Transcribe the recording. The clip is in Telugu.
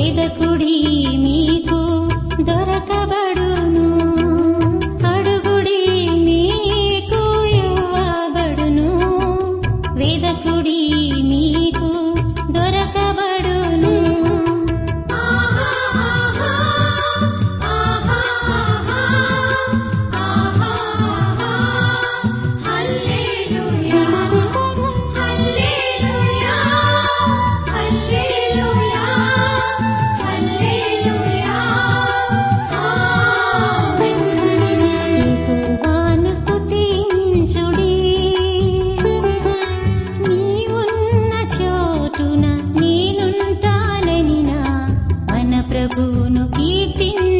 వెదకుడి మీకు దొరకబడును, అడుగుడి మీకు ఇవ్వబడును. వెదకుడి మీకు దొరకబడును. యెహోవాను స్తుతించుడి, నీవున్న చోటున నేనుంటాననిన మన ప్రభువును కీర్తించుడి.